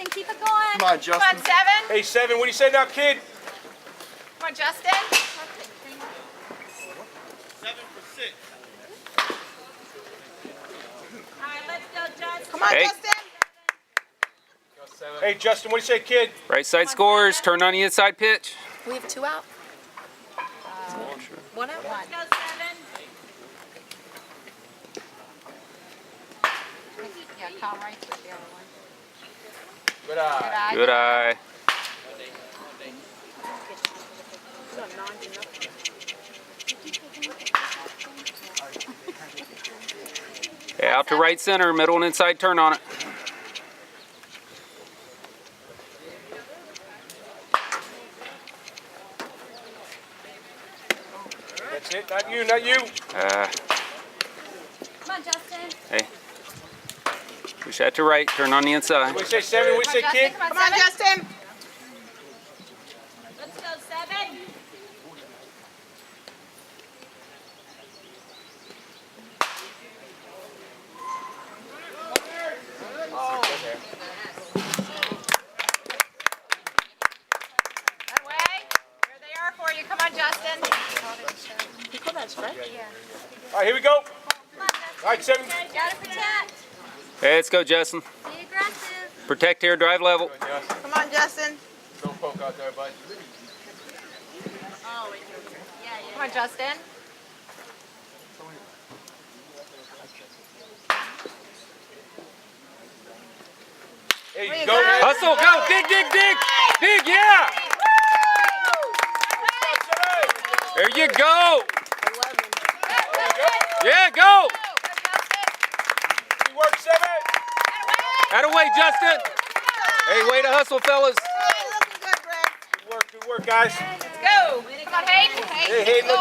Justin. Keep it going. Come on, Justin. Come on, 7. Hey, 7, what do you say now, kid? Come on, Justin. 7 for 6. All right, let's go, Justin. Come on, Hey. Justin. Hey, Justin, what do you say, kid? Right side scores. Turn on the inside pitch. We have 2 out. 1 out. Let's go, 7. Yeah, Tom Rice was the other one. Good eye. Good eye. Okay, out to right center, middle and inside turn on it. That's it. Not you, not you. Come on, Justin. Hey. Push that to right, turn on the inside. What do you say, 7? What do you say, kid? Come on, Justin. Let's go, 7. That way. Here they are for you. Come on, Justin. You call that strike? Yeah. All right, here we go. Come on, Justin. All right, 7. Gotta protect. Hey, let's go, Justin. Be aggressive. Protect here, drive level. Come on, Justin. Don't poke out there, bud. Oh, yeah. Come on, Justin. There There you you go. go. man. Hustle, go, dig, dig, dig. Dig, yeah. There you go. Yeah, go. Good work, 7. Out of way, Justin. Hey, way to hustle, fellas. Hey, looking good, Greg. Good work, guys. Let's go. Come on, Hayden. Hey, Hayden, look.